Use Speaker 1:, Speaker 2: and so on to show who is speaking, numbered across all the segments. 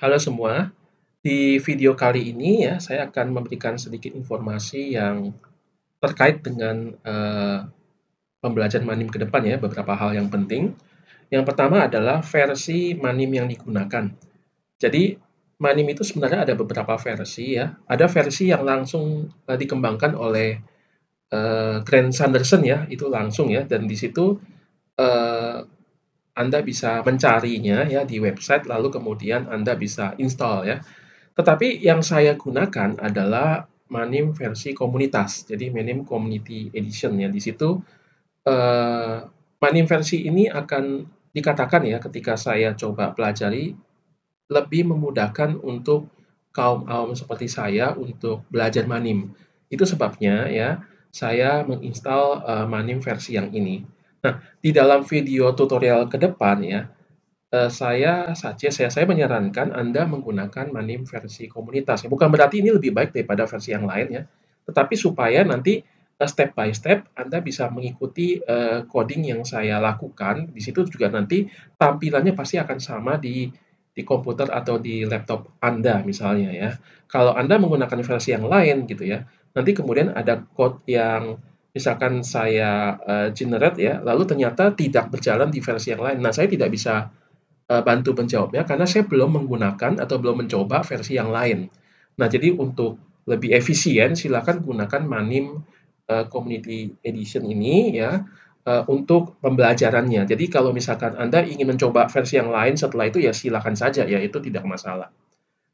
Speaker 1: Halo semua, di video kali ini ya saya akan memberikan sedikit informasi yang terkait dengan pembelajaran Manim ke depan ya, beberapa hal yang penting. Yang pertama adalah versi Manim yang digunakan. Jadi Manim itu sebenarnya ada beberapa versi ya. Ada versi yang langsung dikembangkan oleh Grant Sanderson ya, itu langsung ya, dan di situ eh, Anda bisa mencarinya ya di website, lalu kemudian Anda bisa install ya. Tetapi yang saya gunakan adalah Manim versi komunitas. Jadi Manim Community Edition ya. Di situ eh, Manim versi ini akan dikatakan ya ketika saya coba pelajari lebih memudahkan untuk kaum awam seperti saya untuk belajar Manim. Itu sebabnya ya saya menginstal Manim versi yang ini. Nah, di dalam video tutorial ke depan ya, saya menyarankan Anda menggunakan Manim versi komunitas ya. Bukan berarti ini lebih baik daripada versi yang lain ya, tetapi supaya nanti, step by step Anda bisa mengikuti, coding yang saya lakukan. Di situ juga nanti tampilannya pasti akan sama di komputer atau di laptop Anda misalnya ya. Kalau Anda menggunakan versi yang lain gitu ya, nanti kemudian ada code yang misalkan saya, generate ya, lalu ternyata tidak berjalan di versi yang lain. Nah, saya tidak bisa bantu menjawabnya karena saya belum menggunakan atau belum mencoba versi yang lain. Nah, jadi untuk lebih efisien silakan gunakan Manim Community Edition ini ya untuk pembelajarannya. Jadi kalau misalkan Anda ingin mencoba versi yang lain setelah itu ya silakan saja ya, itu tidak masalah.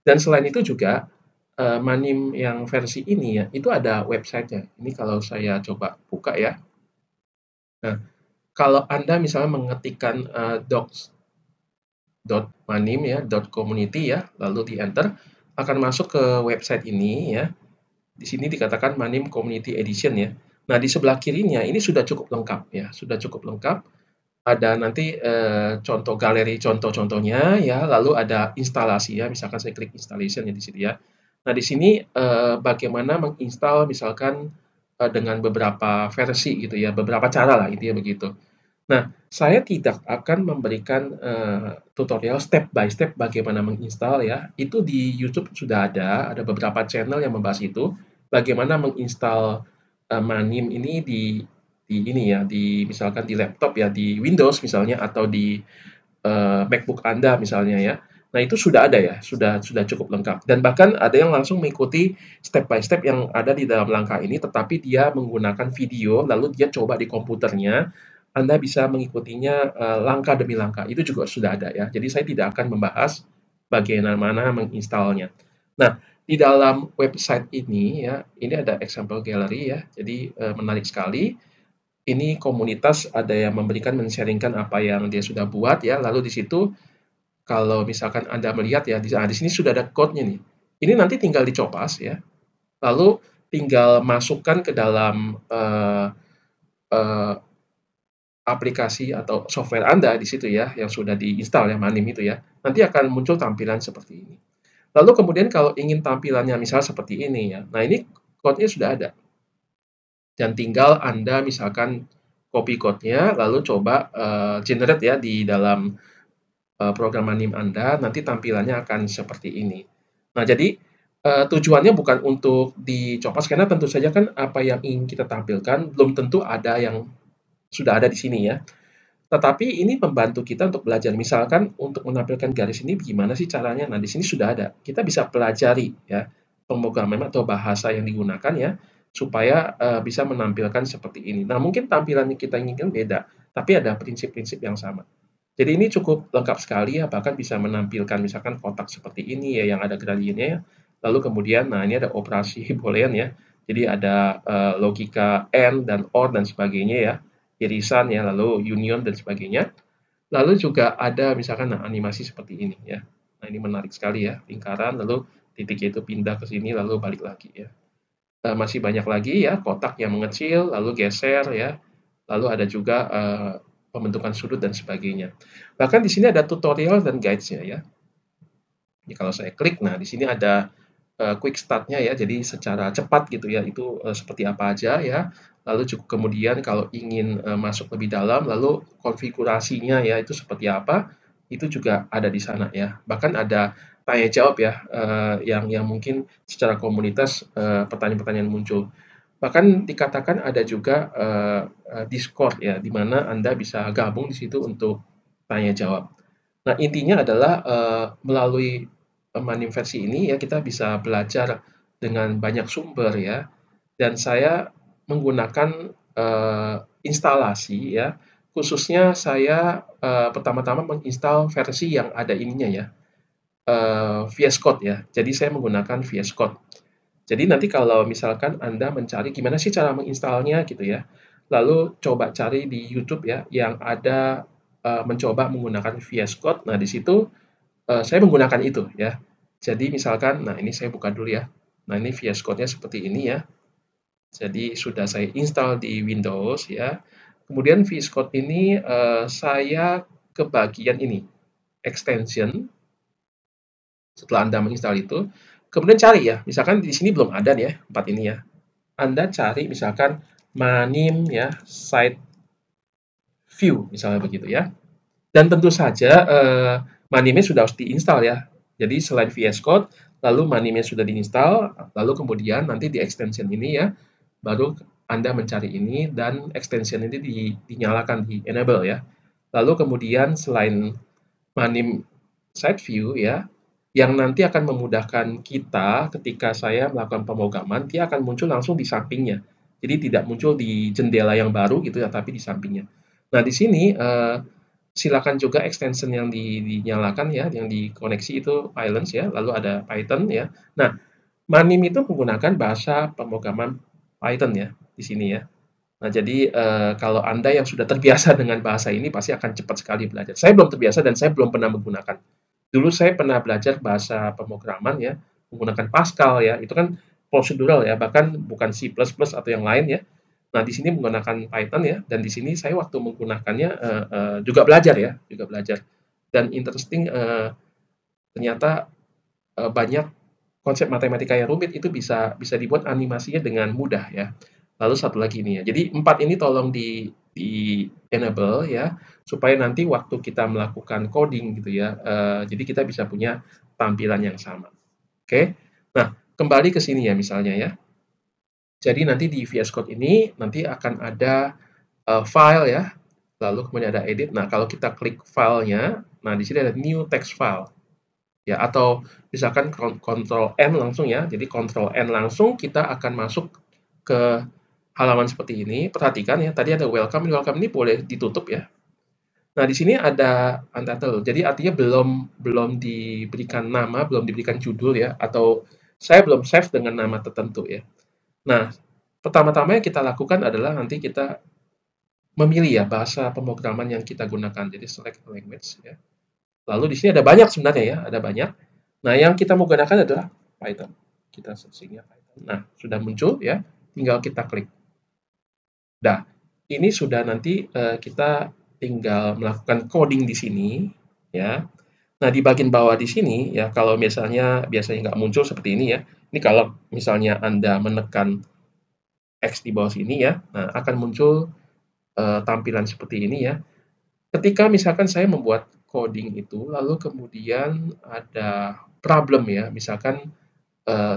Speaker 1: Dan selain itu juga Manim yang versi ini ya, itu ada websitenya. Ini kalau saya coba buka ya. Nah, kalau Anda misalnya mengetikkan docs.manim ya, .community ya, lalu di enter, akan masuk ke website ini ya. Di sini dikatakan Manim Community Edition ya. Nah, di sebelah kirinya ini sudah cukup lengkap ya, sudah cukup lengkap. Ada nanti contoh galeri contoh-contohnya ya, lalu ada instalasi ya, misalkan saya klik installation ya di sini ya. Nah, di sini bagaimana menginstal misalkan dengan beberapa versi gitu ya, beberapa cara lah intinya begitu. Nah, saya tidak akan memberikan, tutorial step by step bagaimana menginstal ya, itu di YouTube sudah ada beberapa channel yang membahas itu, bagaimana menginstal, Manim ini di ini ya, di misalkan di laptop ya, di Windows misalnya atau di, MacBook Anda misalnya ya. Nah, itu sudah ada ya, sudah cukup lengkap dan bahkan ada yang langsung mengikuti step by step yang ada di dalam langkah ini, tetapi dia menggunakan video, lalu dia coba di komputernya, Anda bisa mengikutinya, langkah demi langkah, itu juga sudah ada ya. Jadi saya tidak akan membahas bagaimana menginstalnya. Nah, di dalam website ini ya, ini ada example gallery ya, jadi, menarik sekali. Ini komunitas ada yang memberikan men-sharing-kan apa yang dia sudah buat ya, lalu di situ kalau misalkan Anda melihat ya, di sini sudah ada code-nya nih. Ini nanti tinggal dicopy ya, lalu tinggal masukkan ke dalam, eee, aplikasi atau software Anda di situ ya, yang sudah diinstal ya, Manim itu ya. Nanti akan muncul tampilan seperti ini. Lalu kemudian kalau ingin tampilannya misal seperti ini ya, nah ini code-nya sudah ada. Dan tinggal Anda misalkan copy code-nya, lalu coba, generate ya di dalam, program Manim Anda, nanti tampilannya akan seperti ini. Nah, jadi, tujuannya bukan untuk dicopy karena tentu saja kan apa yang ingin kita tampilkan belum tentu ada yang sudah ada di sini ya. Tetapi ini membantu kita untuk belajar. Misalkan untuk menampilkan garis ini gimana sih caranya? Nah, di sini sudah ada. Kita bisa pelajari ya pemrograman atau bahasa yang digunakan ya supaya bisa menampilkan seperti ini. Nah, mungkin tampilan yang kita inginkan beda, tapi ada prinsip-prinsip yang sama. Jadi ini cukup lengkap sekali ya, bahkan bisa menampilkan misalkan kotak seperti ini ya yang ada gradiennya ya. Lalu kemudian, nah ini ada operasi boolean ya. Jadi ada logika AND dan OR dan sebagainya ya, irisan ya, lalu union dan sebagainya. Lalu juga ada misalkan nah, animasi seperti ini ya. Nah ini menarik sekali ya, lingkaran lalu titiknya itu pindah ke sini lalu balik lagi ya. Masih banyak lagi ya, kotak yang mengecil lalu geser ya. Lalu ada juga pembentukan sudut dan sebagainya. Bahkan di sini ada tutorial dan guides-nya ya. Jadi kalau saya klik, nah di sini ada quick start-nya ya, jadi secara cepat gitu ya, itu seperti apa aja ya. Lalu cukup kemudian kalau ingin masuk lebih dalam, lalu konfigurasinya ya itu seperti apa, itu juga ada di sana ya. Bahkan ada tanya jawab ya, yang mungkin secara komunitas, pertanyaan-pertanyaan muncul. Bahkan dikatakan ada juga, Discord ya, di mana Anda bisa gabung di situ untuk tanya jawab. Nah, intinya adalah, melalui, Manim versi ini ya kita bisa belajar dengan banyak sumber ya, dan saya menggunakan, instalasi ya, khususnya saya, pertama-tama menginstal versi yang ada ininya ya, VS Code ya. Jadi saya menggunakan VS Code. Jadi nanti kalau misalkan Anda mencari gimana sih cara menginstalnya gitu ya, lalu coba cari di YouTube ya yang ada, mencoba menggunakan VS Code. Nah, di situ, saya menggunakan itu ya. Jadi misalkan, nah ini saya buka dulu ya. Nah, ini VS Code-nya seperti ini ya. Jadi sudah saya install di Windows ya. Kemudian VS Code ini, saya ke bagian ini, extension. Setelah Anda menginstal itu, kemudian cari ya, misalkan di sini belum ada nih ya, tempat ini ya. Anda cari misalkan Manim ya, site view misalnya begitu ya. Dan tentu saja, Manimnya sudah harus diinstal ya. Jadi selain VS Code, lalu Manimnya sudah diinstal, lalu kemudian nanti di extension ini ya, baru Anda mencari ini dan extension ini dinyalakan, di-enable ya. Lalu kemudian selain Manim side view ya, yang nanti akan memudahkan kita ketika saya melakukan pemrograman, dia akan muncul langsung di sampingnya. Jadi tidak muncul di jendela yang baru gitu ya, tapi di sampingnya. Nah, di sini, silakan juga extension yang dinyalakan ya, yang dikoneksi itu Pylons ya, lalu ada Python ya. Nah, Manim itu menggunakan bahasa pemrograman Python ya, di sini ya. Nah, jadi, kalau Anda yang sudah terbiasa dengan bahasa ini pasti akan cepat sekali belajar. Saya belum terbiasa dan saya belum pernah menggunakan. Dulu saya pernah belajar bahasa pemrograman ya, menggunakan Pascal ya, itu kan prosedural ya, bahkan bukan C++ atau yang lain ya. Nah, di sini menggunakan Python ya, dan di sini saya waktu menggunakannya, juga belajar ya, juga belajar. Dan interesting, ternyata, banyak konsep matematika yang rumit itu bisa bisa dibuat animasinya dengan mudah ya. Lalu satu lagi ini ya, jadi 4 ini tolong di-enable ya, supaya nanti waktu kita melakukan coding gitu ya, jadi kita bisa punya tampilan yang sama, oke. Nah, kembali ke sini ya misalnya ya. Jadi nanti di VS Code ini nanti akan ada, file ya, lalu kemudian ada edit. Nah, kalau kita klik filenya, nah di sini ada new text file. Ya, atau misalkan Ctrl N langsung ya. Jadi Ctrl N langsung kita akan masuk ke halaman seperti ini. Perhatikan ya, tadi ada welcome, welcome ini boleh ditutup ya. Nah, di sini ada untitled. Jadi artinya belum belum diberikan nama, belum diberikan judul ya, atau saya belum save dengan nama tertentu ya. Nah, pertama-tama yang kita lakukan adalah nanti kita memilih ya bahasa pemrograman yang kita gunakan. Jadi select language ya. Lalu di sini ada banyak sebenarnya ya, ada banyak. Nah, yang kita mau gunakan adalah Python. Kita searching-nya Python. Nah, sudah muncul ya, tinggal kita klik. Nah, ini sudah nanti, kita tinggal melakukan coding di sini ya. Nah, di bagian bawah di sini ya, kalau misalnya biasanya nggak muncul seperti ini ya. Ini kalau misalnya Anda menekan X di bawah sini ya, nah akan muncul, tampilan seperti ini ya. Ketika misalkan saya membuat coding itu, lalu kemudian ada problem ya, misalkan,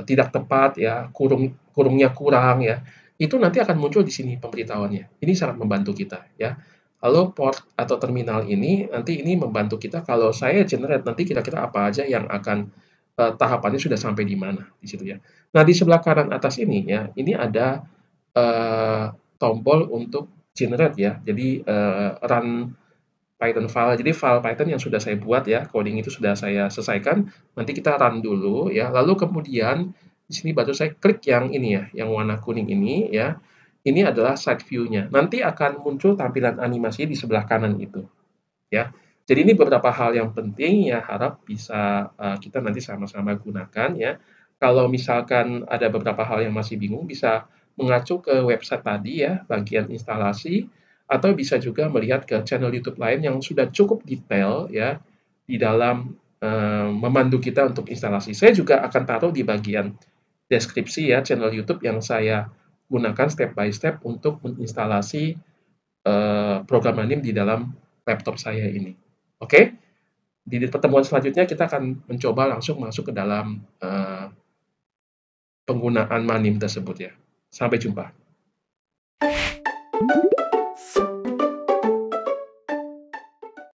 Speaker 1: tidak tepat ya, kurungnya kurang ya, itu nanti akan muncul di sini pemberitahuannya. Ini sangat membantu kita ya. Lalu port atau terminal ini, nanti ini membantu kita kalau saya generate nanti kira-kira apa aja yang akan, tahapannya sudah sampai di mana, di situ ya. Nah, di sebelah kanan atas ini ya, ini ada, tombol untuk generate ya. Jadi, run Python file. Jadi file Python yang sudah saya buat ya, coding itu sudah saya selesaikan. Nanti kita run dulu ya. Lalu kemudian di sini baru saya klik yang ini ya, yang warna kuning ini ya. Ini adalah side view-nya. Nanti akan muncul tampilan animasi di sebelah kanan itu ya. Jadi ini beberapa hal yang penting ya, harap bisa kita nanti sama-sama gunakan ya. Kalau misalkan ada beberapa hal yang masih bingung, bisa mengacu ke website tadi ya, bagian instalasi, atau bisa juga melihat ke channel YouTube lain yang sudah cukup detail ya, di dalam memandu kita untuk instalasi. Saya juga akan taruh di bagian deskripsi ya, channel YouTube yang saya gunakan step by step untuk menginstalasi program Manim di dalam laptop saya ini. Oke? Di pertemuan selanjutnya kita akan mencoba langsung masuk ke dalam penggunaan Manim tersebut ya. Sampai jumpa.